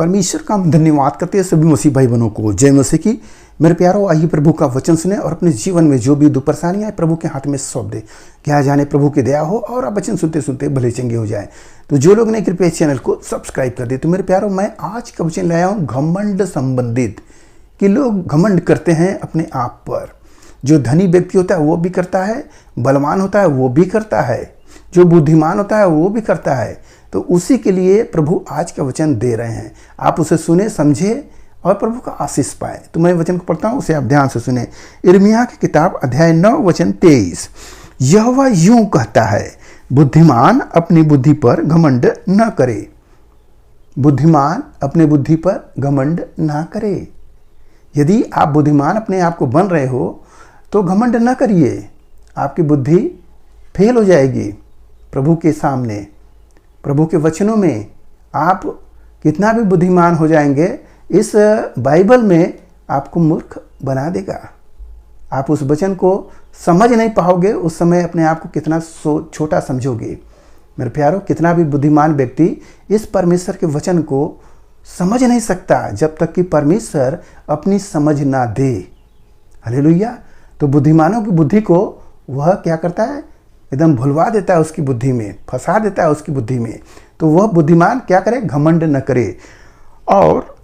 परमेश्वर का हम धन्यवाद करते हैं सभी मसीह भाई बहनों को। जय मसीह की। मेरे प्यारों, आइए प्रभु का वचन सुने और अपने जीवन में जो भी दो परेशानियां हैं प्रभु के हाथ में सौंप दे। क्या जाने प्रभु की दया हो और आप वचन सुनते सुनते भले चंगे हो जाए। तो जो लोग नहीं कृपया चैनल को सब्सक्राइब कर दे। तो मेरे प्यारों, मैं आज का वचन लाया हूँ घमंड संबंधित, कि लोग घमंड करते हैं अपने आप पर। जो धनी व्यक्ति होता है वो भी करता है, बलवान होता है वो भी करता है, जो बुद्धिमान होता है वो भी करता है। तो उसी के लिए प्रभु आज का वचन दे रहे हैं। आप उसे सुने, समझे और प्रभु का आशीष पाए। तो मैं वचन को पढ़ता हूँ, उसे आप ध्यान से सुने। यिर्मयाह की किताब अध्याय 9 वचन 23। यहोवा यूं कहता है, बुद्धिमान अपनी बुद्धि पर घमंड न करे। बुद्धिमान अपने बुद्धि पर घमंड ना करे। यदि आप बुद्धिमान अपने आप को बन रहे हो तो घमंड न करिए, आपकी बुद्धि फेल हो जाएगी। प्रभु के सामने, प्रभु के वचनों में आप कितना भी बुद्धिमान हो जाएंगे, इस बाइबल में आपको मूर्ख बना देगा। आप उस वचन को समझ नहीं पाओगे, उस समय अपने आप को कितना छोटा समझोगे। मेरे प्यारों, कितना भी बुद्धिमान व्यक्ति इस परमेश्वर के वचन को समझ नहीं सकता जब तक कि परमेश्वर अपनी समझ ना दे। हालेलुया। तो बुद्धिमानों की बुद्धि को वह क्या करता है, एकदम भुलवा देता है, उसकी बुद्धि में फंसा देता है उसकी बुद्धि में। तो वह बुद्धिमान क्या करे, घमंड न करे। और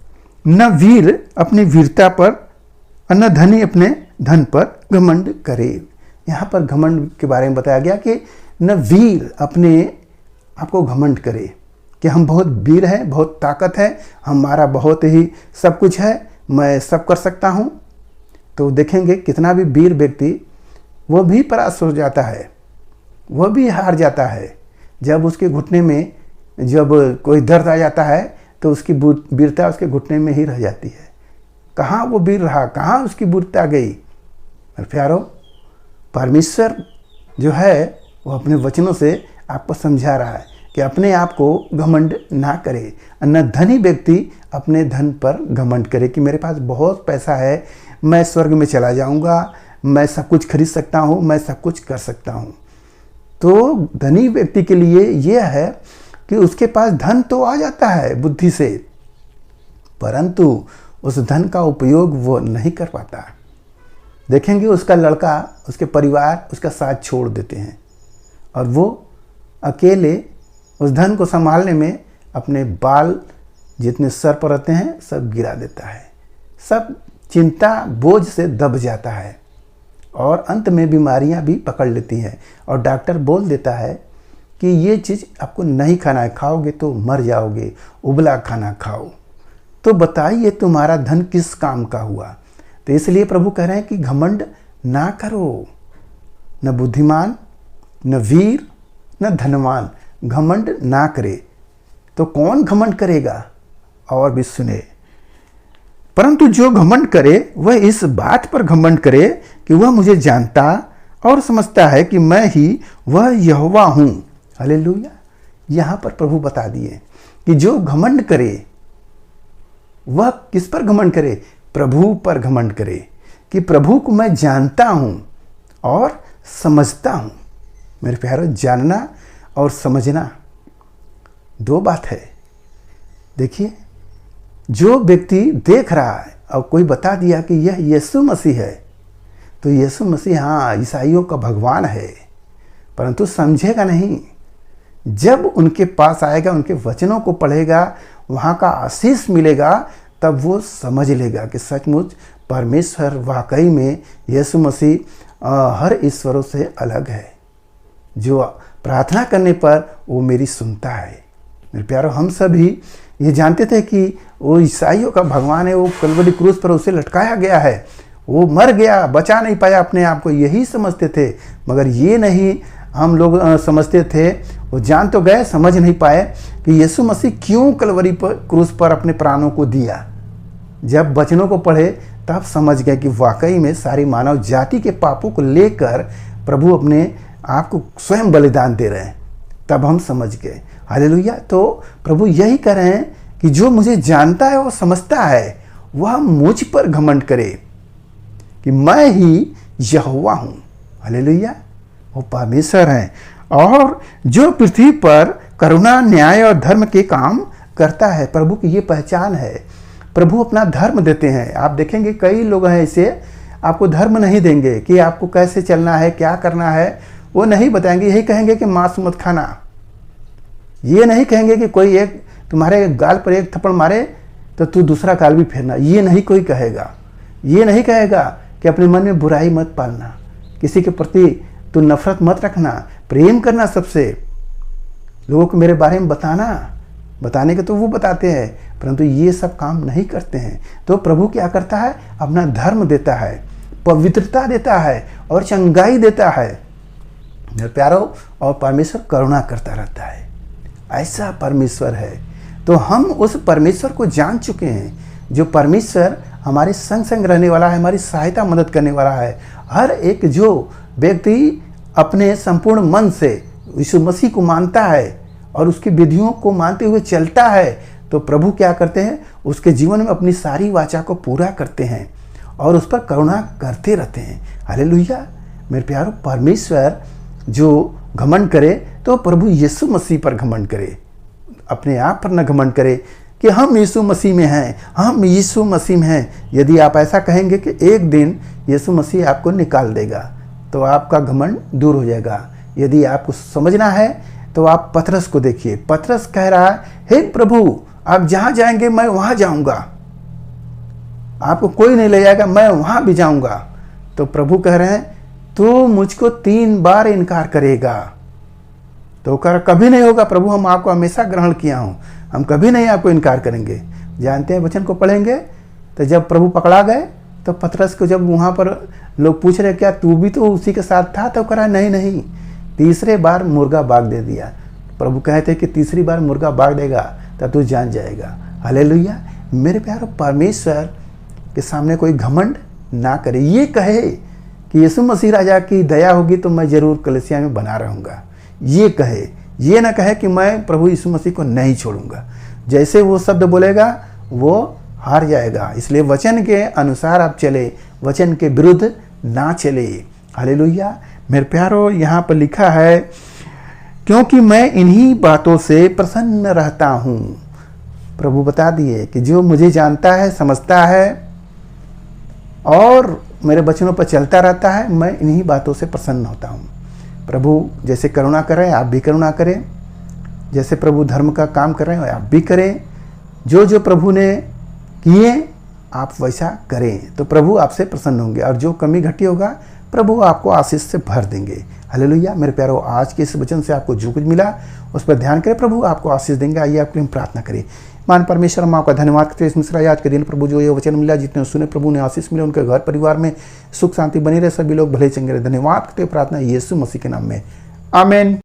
न वीर अपनी वीरता पर और न धनी अपने धन पर घमंड करे। यहाँ पर घमंड के बारे में बताया गया कि न वीर अपने आपको घमंड करे कि हम बहुत वीर हैं, बहुत ताकत है, हमारा बहुत ही सब कुछ है, मैं सब कर सकता हूँ। तो देखेंगे कितना भी वीर व्यक्ति वो भी परास्त हो जाता है, वह भी हार जाता है। जब उसके घुटने में जब कोई दर्द आ जाता है तो उसकी वीरता उसके घुटने में ही रह जाती है। कहाँ वो वीर रहा, कहाँ उसकी वीरता गई। प्यारों, परमेश्वर जो है वो अपने वचनों से आपको समझा रहा है कि अपने आप को घमंड ना करे। न धनी व्यक्ति अपने धन पर घमंड करे कि मेरे पास बहुत पैसा है, मैं स्वर्ग में चला जाऊंगा, मैं सब कुछ खरीद सकता हूँ, मैं सब कुछ कर सकता हूँ। तो धनी व्यक्ति के लिए यह है कि उसके पास धन तो आ जाता है बुद्धि से, परंतु उस धन का उपयोग वो नहीं कर पाता। देखेंगे उसका लड़का, उसके परिवार उसका साथ छोड़ देते हैं और वो अकेले उस धन को संभालने में अपने बाल जितने सर पर रहते हैं सब गिरा देता है। सब चिंता बोझ से दब जाता है और अंत में बीमारियां भी पकड़ लेती हैं और डॉक्टर बोल देता है कि ये चीज़ आपको नहीं खाना है, खाओगे तो मर जाओगे, उबला खाना खाओ। तो बताइए तुम्हारा धन किस काम का हुआ। तो इसलिए प्रभु कह रहे हैं कि घमंड ना करो। न बुद्धिमान, न वीर, न धनवान घमंड ना करे। तो कौन घमंड करेगा? और भी सुने, परंतु जो घमंड करे वह इस बात पर घमंड करे कि वह मुझे जानता और समझता है कि मैं ही वह यहोवा हूँ। हालेलुया। यहाँ पर प्रभु बता दिए कि जो घमंड करे वह किस पर घमंड करे? प्रभु पर घमंड करे कि प्रभु को मैं जानता हूँ और समझता हूँ। मेरे प्यारों, जानना और समझना दो बात है। देखिए, जो व्यक्ति देख रहा है और कोई बता दिया कि यह यीशु मसीह है, तो यीशु मसीह हाँ ईसाइयों का भगवान है, परंतु समझेगा नहीं। जब उनके पास आएगा, उनके वचनों को पढ़ेगा, वहाँ का आशीष मिलेगा, तब वो समझ लेगा कि सचमुच परमेश्वर वाकई में यीशु मसीह हर ईश्वरों से अलग है। जो प्रार्थना करने पर वो मेरी सुनता है। मेरे प्यारों, हम सभी ये जानते थे कि वो ईसाइयों का भगवान है, वो कलवरी क्रूस पर उसे लटकाया गया है, वो मर गया, बचा नहीं पाया अपने आप को, यही समझते थे। मगर ये नहीं हम लोग समझते थे, वो जान तो गए, समझ नहीं पाए कि यीशु मसीह क्यों कलवरी पर क्रूस पर अपने प्राणों को दिया। जब वचनों को पढ़े तब समझ गए कि वाकई में सारी मानव जाति के पापों को लेकर प्रभु अपने आप को स्वयं बलिदान दे रहे हैं। तब हम समझ गए। हालेलुया। तो प्रभु यही कह रहे हैं कि जो मुझे जानता है वो समझता है, वह मुझ पर घमंड करे कि मैं ही यहोवा हूँ। हालेलुया। वो परमेश्वर हैं और जो पृथ्वी पर करुणा, न्याय और धर्म के काम करता है, प्रभु की ये पहचान है। प्रभु अपना धर्म देते हैं। आप देखेंगे कई लोग हैं ऐसे, आपको धर्म नहीं देंगे कि आपको कैसे चलना है, क्या करना है, वो नहीं बताएंगे। यही कहेंगे कि मांस मत खाना। ये नहीं कहेंगे कि कोई एक तुम्हारे गाल पर एक थप्पड़ मारे तो तू दूसरा गाल भी फेरना। ये नहीं कोई कहेगा। ये नहीं कहेगा कि अपने मन में बुराई मत पालना, किसी के प्रति तू नफरत मत रखना, प्रेम करना सबसे। लोगों को मेरे बारे में बताने के तो वो बताते हैं, परंतु ये सब काम नहीं करते हैं। तो प्रभु क्या करता है? अपना धर्म देता है, पवित्रता देता है और चंगाई देता है। मेरे प्यारों, और परमेश्वर करुणा करता रहता है। ऐसा परमेश्वर है। तो हम उस परमेश्वर को जान चुके हैं, जो परमेश्वर हमारे संग संग रहने वाला है, हमारी सहायता मदद करने वाला है। हर एक जो व्यक्ति अपने संपूर्ण मन से यीशु मसीह को मानता है और उसकी विधियों को मानते हुए चलता है, तो प्रभु क्या करते हैं? उसके जीवन में अपनी सारी वाचा को पूरा करते हैं और उस पर करुणा करते रहते हैं। हालेलुया। मेरे प्यारों, परमेश्वर जो घमंड करे तो प्रभु यीशु मसीह पर घमंड करे, अपने आप पर न घमंड करे कि हम यीशु मसीह में हैं, हम यीशु मसीह में हैं। यदि आप ऐसा कहेंगे कि एक दिन यीशु मसीह आपको निकाल देगा, तो आपका घमंड दूर हो जाएगा। यदि आपको समझना है तो आप पतरस को देखिए। पतरस कह रहा है, हे प्रभु, आप जहाँ जाएंगे मैं वहाँ जाऊँगा, आपको कोई नहीं ले जाएगा, मैं वहाँ भी जाऊँगा। तो प्रभु कह रहे हैं, तू मुझको 3 बार इनकार करेगा। तो कभी नहीं होगा प्रभु, हम आपको हमेशा ग्रहण किया हूँ, हम कभी नहीं आपको इनकार करेंगे। जानते हैं, वचन को पढ़ेंगे तो जब प्रभु पकड़ा गए तो पतरस को जब वहाँ पर लोग पूछ रहे क्या तू भी तो उसी के साथ था, तो कहा नहीं, तीसरे बार मुर्गा बाग दे दिया। प्रभु कहते कि तीसरी बार मुर्गा बाग देगा तब तू जान जाएगा। हालेलुया। मेरे प्यारो, परमेश्वर के सामने कोई घमंड ना करे। ये कहे कि यीशु मसीह राजा की दया होगी तो मैं जरूर कलीसिया में बना रहूँगा, ये कहे। ये ना कहे कि मैं प्रभु यीशु मसीह को नहीं छोड़ूंगा। जैसे वो शब्द बोलेगा वो हार जाएगा। इसलिए वचन के अनुसार आप चले, वचन के विरुद्ध ना चले। हालेलुया। मेरे प्यारो, यहाँ पर लिखा है, क्योंकि मैं इन्हीं बातों से प्रसन्न रहता हूँ। प्रभु बता दिए कि जो मुझे जानता है, समझता है और मेरे वचनों पर चलता रहता है, मैं इन्हीं बातों से प्रसन्न होता हूँ। प्रभु जैसे करुणा करें, आप भी करुणा करें। जैसे प्रभु धर्म का काम कर रहे हैं, आप भी करें। जो जो प्रभु ने किए आप वैसा करें, तो प्रभु आपसे प्रसन्न होंगे और जो कमी घटी होगा प्रभु आपको आशीष से भर देंगे। हालेलुया। मेरे प्यारो, आज के इस वचन से आपको जो कुछ मिला उस पर ध्यान करें, प्रभु आपको आशीष देंगे। आइए आपके लिए प्रार्थना करें। मान परमेश्वर, हम आपका धन्यवाद करते हैं इस मिश्रा आज के दिन प्रभु जो ये वचन मिला, जितने सुने प्रभु ने आशीष मिले, उनके घर परिवार में सुख शांति बनी रहे, सभी लोग भले चंगे रहे। धन्यवाद करते हुए प्रार्थना यीशु मसीह के नाम में, आमीन।